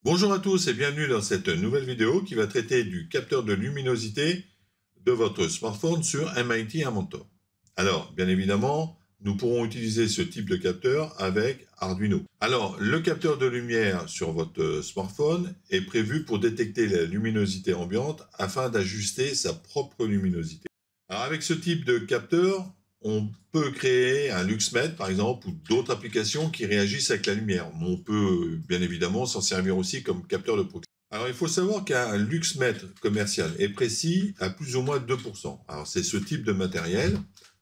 Bonjour à tous et bienvenue dans cette nouvelle vidéo qui va traiter du capteur de luminosité de votre smartphone sur MIT Inventor. Alors, bien évidemment, nous pourrons utiliser ce type de capteur avec Arduino. Alors, le capteur de lumière sur votre smartphone est prévu pour détecter la luminosité ambiante afin d'ajuster sa propre luminosité. Alors, avec ce type de capteur, on peut créer un luxmètre, par exemple, ou d'autres applications qui réagissent avec la lumière. On peut, bien évidemment, s'en servir aussi comme capteur de proximité. Alors, il faut savoir qu'un luxmètre commercial est précis à plus ou moins 2%. Alors, c'est ce type de matériel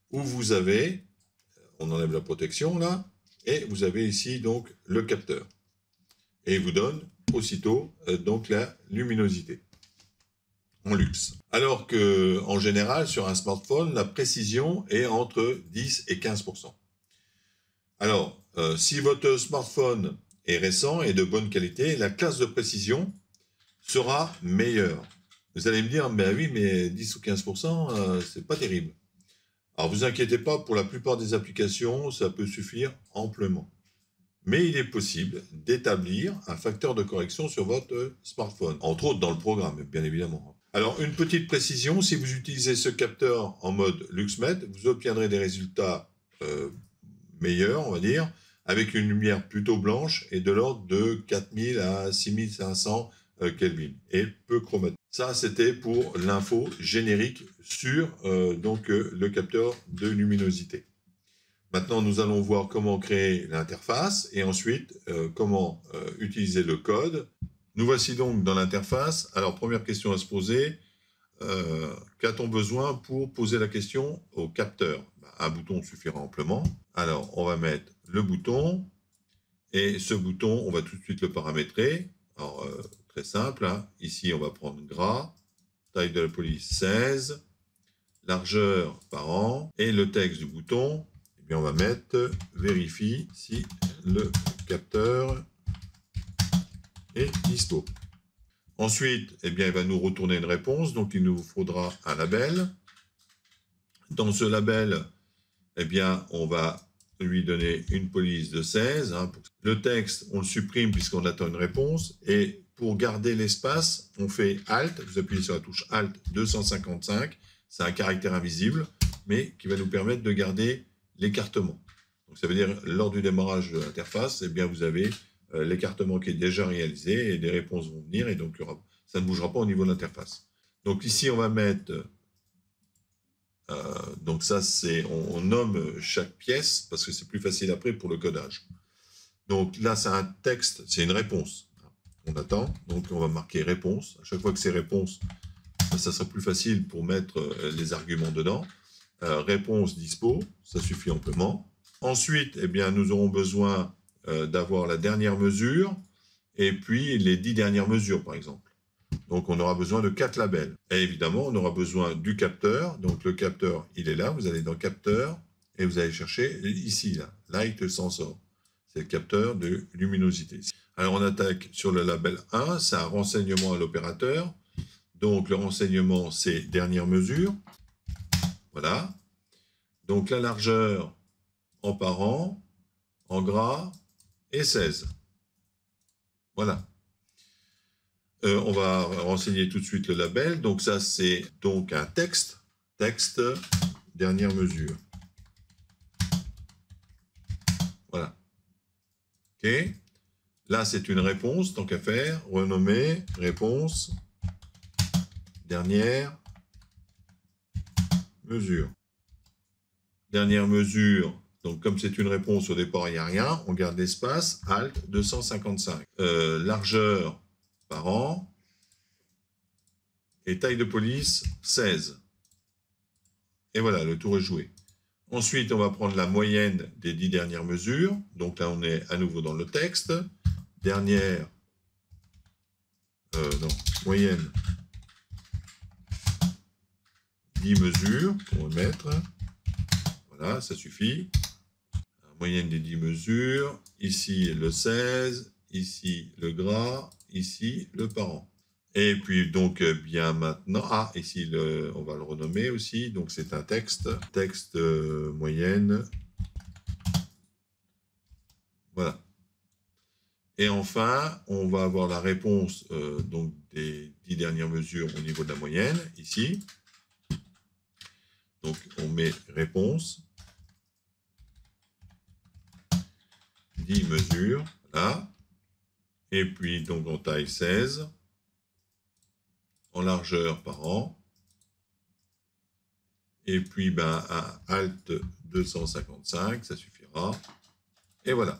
où vous avez, on enlève la protection là, et vous avez ici donc le capteur. Et il vous donne aussitôt donc la luminosité en luxe. Alors qu'en général, sur un smartphone, la précision est entre 10 et 15%. Alors, si votre smartphone est récent et de bonne qualité, la classe de précision sera meilleure. Vous allez me dire, mais oui, mais 10 ou 15%, c'est pas terrible. Alors, vous inquiétez pas, pour la plupart des applications, ça peut suffire amplement. Mais il est possible d'établir un facteur de correction sur votre smartphone, entre autres dans le programme, bien évidemment. Alors, une petite précision, si vous utilisez ce capteur en mode luxmètre, vous obtiendrez des résultats meilleurs, on va dire, avec une lumière plutôt blanche et de l'ordre de 4000 à 6500 Kelvin et peu chromatique. Ça, c'était pour l'info générique sur le capteur de luminosité. Maintenant, nous allons voir comment créer l'interface et ensuite comment utiliser le code. Nous voici donc dans l'interface. Alors, première question à se poser, qu'a-t-on besoin pour poser la question au capteur? Un bouton suffira amplement. Alors, on va mettre le bouton et ce bouton, on va tout de suite le paramétrer. Alors, très simple, hein. Ici, on va prendre gras, taille de la police 16, largeur par an et le texte du bouton. Eh bien, on va mettre vérifie si le capteur est dispo. Ensuite, eh bien, il va nous retourner une réponse, donc il nous faudra un label. Dans ce label, eh bien, on va lui donner une police de 16. Hein. Le texte, on le supprime puisqu'on attend une réponse. Et pour garder l'espace, on fait Alt. Vous appuyez sur la touche Alt 255. C'est un caractère invisible, mais qui va nous permettre de garder l'écartement. Donc, ça veut dire, lors du démarrage de l'interface, eh bien, vous avez l'écartement qui est déjà réalisé et des réponses vont venir. Et donc, ça ne bougera pas au niveau de l'interface. Donc, ici, on va mettre... donc ça, on nomme chaque pièce parce que c'est plus facile après pour le codage. Donc là, c'est un texte, c'est une réponse. On attend, donc on va marquer réponse. À chaque fois que c'est réponse, ça sera plus facile pour mettre les arguments dedans. Réponse dispo, ça suffit amplement. Ensuite, eh bien, nous aurons besoin d'avoir la dernière mesure et puis les 10 dernières mesures, par exemple. Donc, on aura besoin de 4 labels. Et évidemment, on aura besoin du capteur. Donc, le capteur, il est là. Vous allez dans capteur et vous allez chercher ici, là, light sensor. C'est le capteur de luminosité. Alors, on attaque sur le label 1. C'est un renseignement à l'opérateur. Donc, le renseignement, c'est dernière mesure. Voilà. Donc, la largeur en parent, en gras et 16. Voilà. On va renseigner tout de suite le label. Donc ça, c'est donc un texte. Texte, dernière mesure. Voilà. OK. Là, c'est une réponse, tant qu'à faire. Renommer, réponse, dernière mesure. Dernière mesure. Donc, comme c'est une réponse, au départ, il n'y a rien. On garde l'espace. Alt 255. Largeur par an, et taille de police 16. Et voilà, le tour est joué. Ensuite, on va prendre la moyenne des 10 dernières mesures. Donc là, on est à nouveau dans le texte. Dernière, moyenne 10 mesures, on va mettre. Voilà, ça suffit. Moyenne des 10 mesures. Ici, le 16. Ici, le gras. Ici, le parent. Et puis, donc, bien maintenant... Ah, ici, on va le renommer aussi. Donc, c'est un texte. Texte moyenne. Voilà. Et enfin, on va avoir la réponse donc des 10 dernières mesures au niveau de la moyenne, ici. Donc, on met réponse, 10 mesures, là. Et puis, donc, en taille 16, en largeur par an. Et puis, ben, à Alt 255, ça suffira. Et voilà.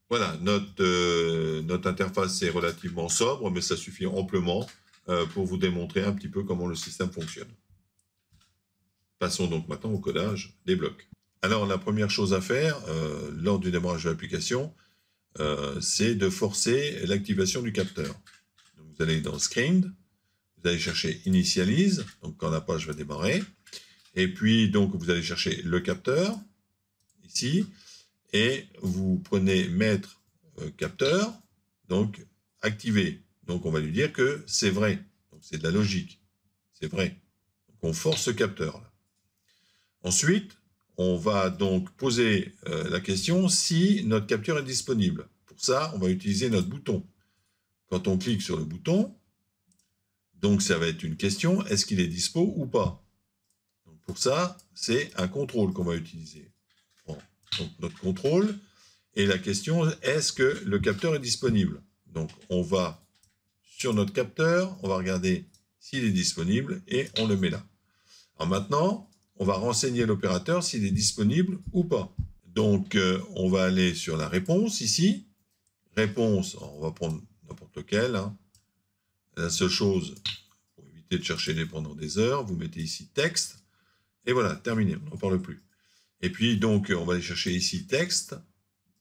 Voilà, notre interface est relativement sobre, mais ça suffit amplement pour vous démontrer un petit peu comment le système fonctionne. Passons donc maintenant au codage des blocs. Alors, la première chose à faire lors du démarrage de l'application, c'est de forcer l'activation du capteur. Donc, vous allez dans Screen, vous allez chercher Initialize, donc quand la page va démarrer, et puis donc vous allez chercher le capteur, ici, et vous prenez Maître capteur, donc activé. Donc on va lui dire que c'est vrai, donc c'est de la logique, c'est vrai. Donc on force ce capteur là. Ensuite, on va donc poser la question si notre capteur est disponible. Pour ça, on va utiliser notre bouton. Quand on clique sur le bouton, donc ça va être une question, est-ce qu'il est dispo ou pas? Donc pour ça, c'est un contrôle qu'on va utiliser. Bon, donc notre contrôle, et la question, est-ce que le capteur est disponible? Donc on va sur notre capteur, on va regarder s'il est disponible et on le met là. Alors maintenant, on va renseigner l'opérateur s'il est disponible ou pas. Donc, on va aller sur la réponse ici. Réponse, on va prendre n'importe lequel. Hein. La seule chose, pour éviter de chercher les pendant des heures, vous mettez ici texte. Et voilà, terminé, on n'en parle plus. Et puis, donc, on va aller chercher ici texte.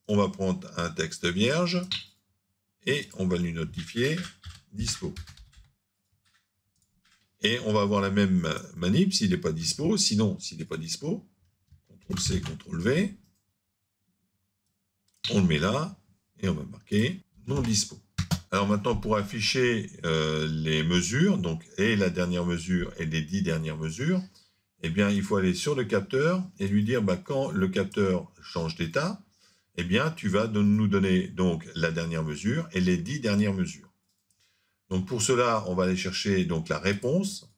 On va prendre un texte vierge et on va lui notifier dispo. Et on va avoir la même manip s'il n'est pas dispo. Sinon, s'il n'est pas dispo, CTRL-C, CTRL-V, on le met là, et on va marquer non dispo. Alors maintenant, pour afficher les mesures, donc et la dernière mesure et les 10 dernières mesures, eh bien, il faut aller sur le capteur et lui dire quand le capteur change d'état, eh bien, tu vas nous donner donc la dernière mesure et les 10 dernières mesures. Donc pour cela, on va aller chercher donc la réponse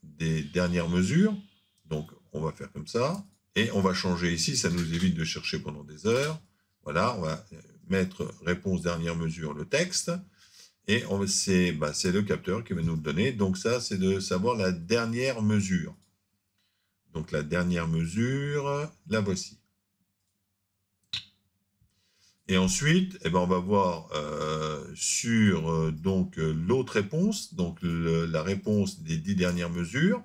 des dernières mesures. Donc on va faire comme ça. Et on va changer ici, ça nous évite de chercher pendant des heures. Voilà, on va mettre réponse dernière mesure, le texte. Et c'est le capteur qui va nous le donner. Donc ça, c'est de savoir la dernière mesure. Donc la dernière mesure, la voici. Et ensuite, on va voir sur l'autre réponse, donc la réponse des 10 dernières mesures.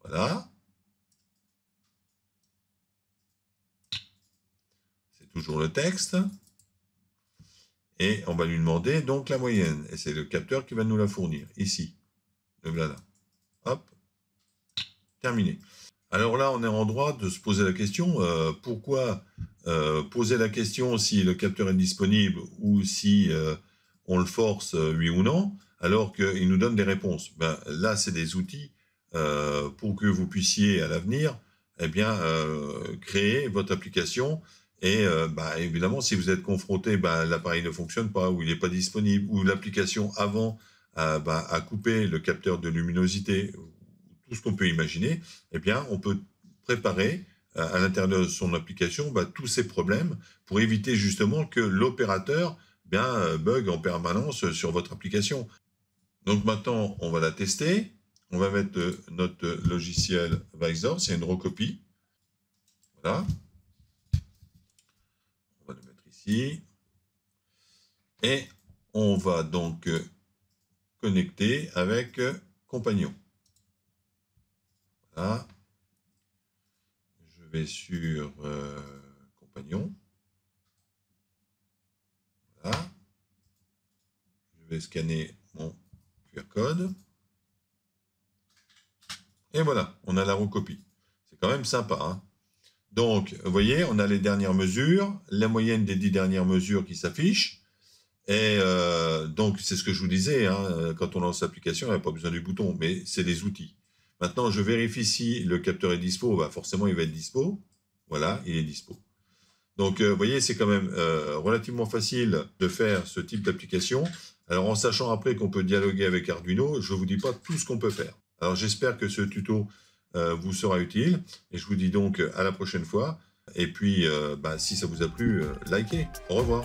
Voilà. C'est toujours le texte. Et on va lui demander donc la moyenne. Et c'est le capteur qui va nous la fournir, ici. Le voilà. Hop. Terminé. Alors là, on est en droit de se poser la question, pourquoi poser la question si le capteur est disponible ou si on le force, oui ou non, alors qu'il nous donne des réponses. Là, c'est des outils pour que vous puissiez, à l'avenir, créer votre application. Et évidemment, si vous êtes confronté, l'appareil ne fonctionne pas, ou il n'est pas disponible, ou l'application avant a coupé le capteur de luminosité, tout ce qu'on peut imaginer, on peut préparer à l'intérieur de son application tous ces problèmes pour éviter justement que l'opérateur bug en permanence sur votre application. Donc maintenant, on va la tester. On va mettre notre logiciel Visor, c'est une recopie. Voilà. On va le mettre ici. Et on va donc connecter avec Compagnon. Voilà. Je vais sur Compagnon. Voilà. Je vais scanner mon QR code. Et voilà, on a la recopie. C'est quand même sympa. Hein. Donc, vous voyez, on a les dernières mesures, la moyenne des 10 dernières mesures qui s'affiche. Et donc, c'est ce que je vous disais, hein, quand on lance l'application, il n'y a pas besoin du bouton, mais c'est des outils. Maintenant, je vérifie si le capteur est dispo. Forcément, il va être dispo. Voilà, il est dispo. Donc, vous voyez, c'est quand même relativement facile de faire ce type d'application. Alors, en sachant après qu'on peut dialoguer avec Arduino, je ne vous dis pas tout ce qu'on peut faire. Alors, j'espère que ce tuto vous sera utile. Et je vous dis donc à la prochaine fois. Et puis, si ça vous a plu, likez. Au revoir.